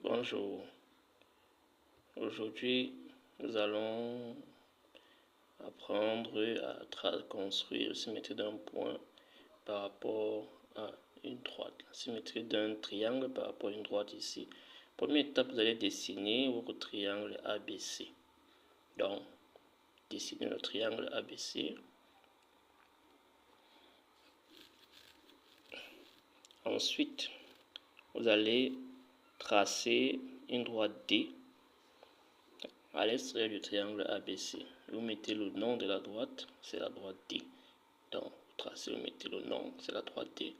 Bonjour. Aujourd'hui, nous allons apprendre à construire la symétrie d'un point par rapport à une droite. La symétrie d'un triangle par rapport à une droite ici. Première étape, vous allez dessiner votre triangle ABC. Donc, dessinez le triangle ABC. Ensuite, vous allez tracer une droite D à l'extérieur du triangle ABC. Vous mettez le nom de la droite, c'est la droite D. Donc, vous tracez, vous mettez le nom, c'est la droite D.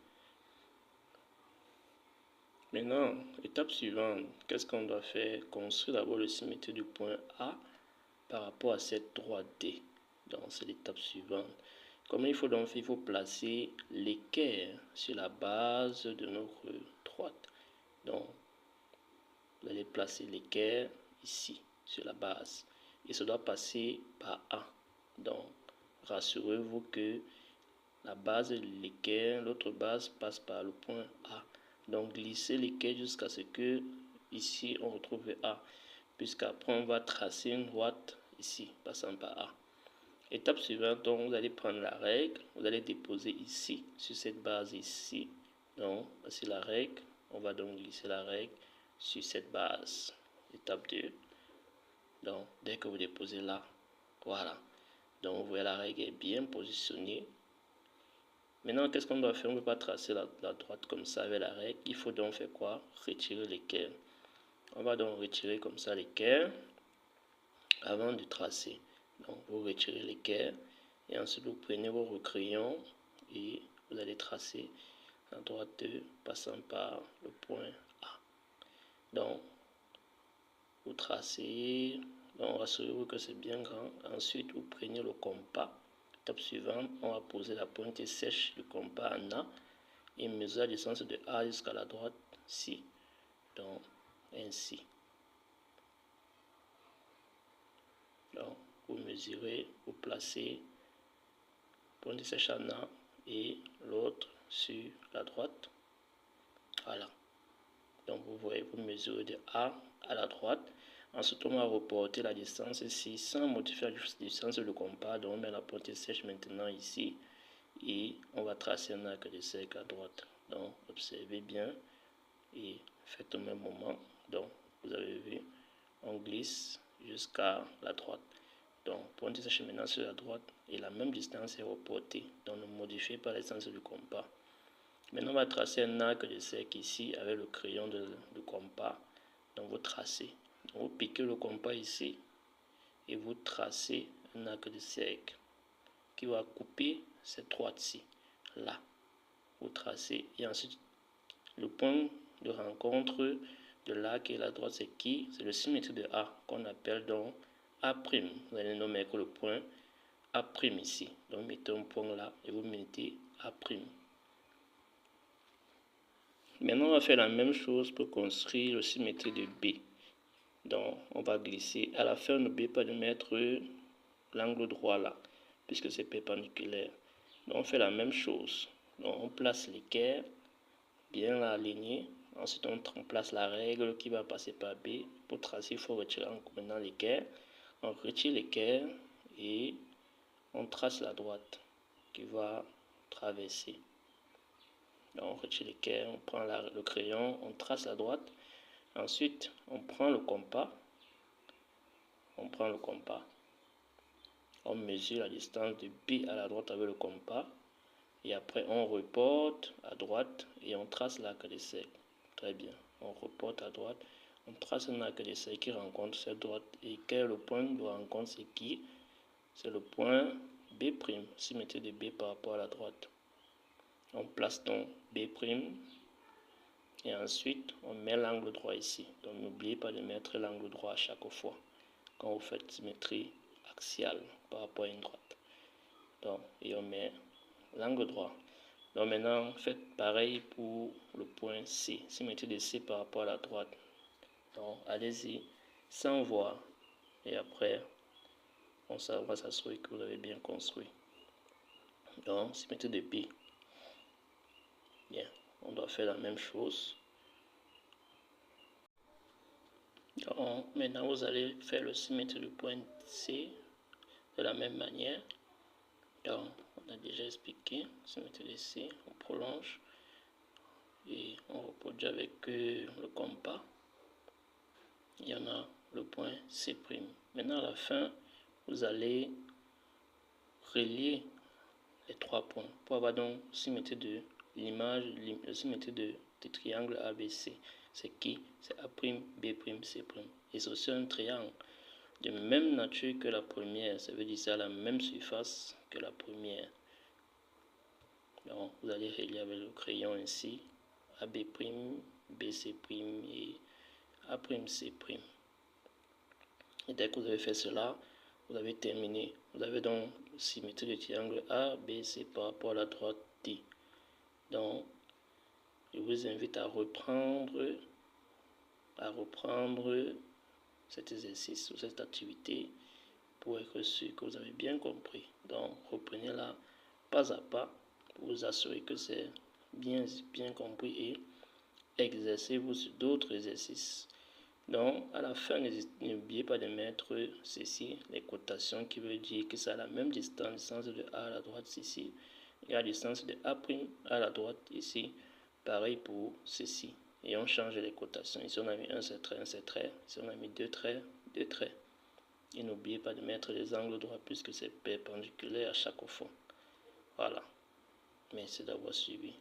Maintenant, étape suivante, qu'est-ce qu'on doit faire? Construire d'abord la symétrie du point A par rapport à cette droite D. Donc, c'est l'étape suivante. Comment il faut donc faire? Il faut placer l'équerre sur la base de notre droite. Donc, vous allez placer l'équerre ici, sur la base. Et ça doit passer par A. Donc, rassurez-vous que la base de l'équerre, l'autre base passe par le point A. Donc, glissez l'équerre jusqu'à ce que, ici, on retrouve A. Puisqu'après, on va tracer une droite ici, passant par A. Étape suivante, donc, vous allez prendre la règle, vous allez déposer ici, sur cette base ici. Donc, voici la règle. On va donc glisser la règle sur cette base. Étape 2. Donc, dès que vous déposez là, voilà. Donc, vous voyez, la règle est bien positionnée. Maintenant, qu'est-ce qu'on doit faire? On ne peut pas tracer la droite comme ça avec la règle. Il faut donc faire quoi? Retirer l'équerre. On va donc retirer comme ça l'équerre avant de tracer. Donc, vous retirez l'équerre et ensuite vous prenez vos crayons et vous allez tracer la droite 2 passant par le point A. Donc, vous tracez, donc rassurez-vous que c'est bien grand. Ensuite, vous prenez le compas. Étape suivante, on va poser la pointe sèche du compas en A et mesurer la distance de A jusqu'à la droite C. Donc, ainsi. Donc, vous mesurez, vous placez pointe sèche en A et l'autre sur la droite. Voilà. Donc, vous voyez, vous mesurez de A à la droite. Ensuite, on va reporter la distance ici sans modifier la distance du compas. Donc, on met la pointe sèche maintenant ici. Et on va tracer un arc de cercle à droite. Donc, observez bien et faites au même moment. Donc, vous avez vu, on glisse jusqu'à la droite. Donc, pointe sèche maintenant sur la droite et la même distance est reportée. Donc, ne modifiez pas la distance du compas. Maintenant, on va tracer un arc de cercle ici avec le crayon de compas. Donc, vous tracez. Donc, vous piquez le compas ici et vous tracez un arc de cercle qui va couper cette droite-ci. Là, vous tracez. Et ensuite, le point de rencontre de l'arc et la droite, c'est qui? C'est le symétrie de A qu'on appelle donc A'. Vous allez nommer que le point A' ici. Donc, mettez un point là et vous mettez A'. Maintenant, on va faire la même chose pour construire la symétrie de B. Donc, on va glisser. À la fin, n'oubliez pas de mettre l'angle droit là, puisque c'est perpendiculaire. Donc, on fait la même chose. Donc, on place l'équerre bien aligné. Ensuite, on place la règle qui va passer par B. Pour tracer, il faut retirer maintenant l'équerre. On retire l'équerre et on trace la droite qui va traverser. Donc, on retire l'équerre, on prend le crayon, on trace la droite. Ensuite, on prend le compas. On mesure la distance de B à la droite avec le compas. Et après, on reporte à droite et on trace l'arc de cercle. Très bien. On reporte à droite. On trace un arc de cercle qui rencontre cette droite. Et quel est le point de rencontre? C'est qui? C'est le point B', symétrie de B par rapport à la droite. On place donc B'. Et ensuite, on met l'angle droit ici. Donc, n'oubliez pas de mettre l'angle droit à chaque fois quand vous faites symétrie axiale par rapport à une droite. Donc, et on met l'angle droit. Donc, maintenant, faites pareil pour le point C. Symétrie de C par rapport à la droite. Donc, allez-y sans voir. Et après, on va s'assurer que vous avez bien construit. Donc, symétrie de B. Bien, on doit faire la même chose. Bon, maintenant, vous allez faire le symétrie du point C de la même manière. Donc, on a déjà expliqué, symétrie de C, on prolonge et on reproduit avec le compas. Il y en a le point C'. Maintenant, à la fin, vous allez relier les 3 points pour avoir donc symétrie de l'image, la symétrie de triangle ABC. C'est qui? C'est A', B', C'. Et c'est aussi un triangle de même nature que la première, ça veut dire ça a la même surface que la première. Donc, vous allez relier avec le crayon ainsi AB', BC' et A'C'. Et dès que vous avez fait cela, vous avez terminé. Vous avez donc symétrie du triangle ABC par rapport à la droite D. Donc, je vous invite à reprendre cet exercice ou cette activité pour être sûr que vous avez bien compris. Donc, reprenez-la pas à pas pour vous assurer que c'est bien compris et exercez-vous sur d'autres exercices. Donc, à la fin, n'oubliez pas de mettre ceci, les cotations, qui veut dire que c'est à la même distance de A à la droite ici, et à la distance de A' à la droite ici. Pareil pour ceci. Et on change les cotations. Ici, on a mis un trait, Ici, on a mis 2 traits, 2 traits. Et n'oubliez pas de mettre les angles droits puisque c'est perpendiculaire à chaque fois. Voilà. Merci d'avoir suivi.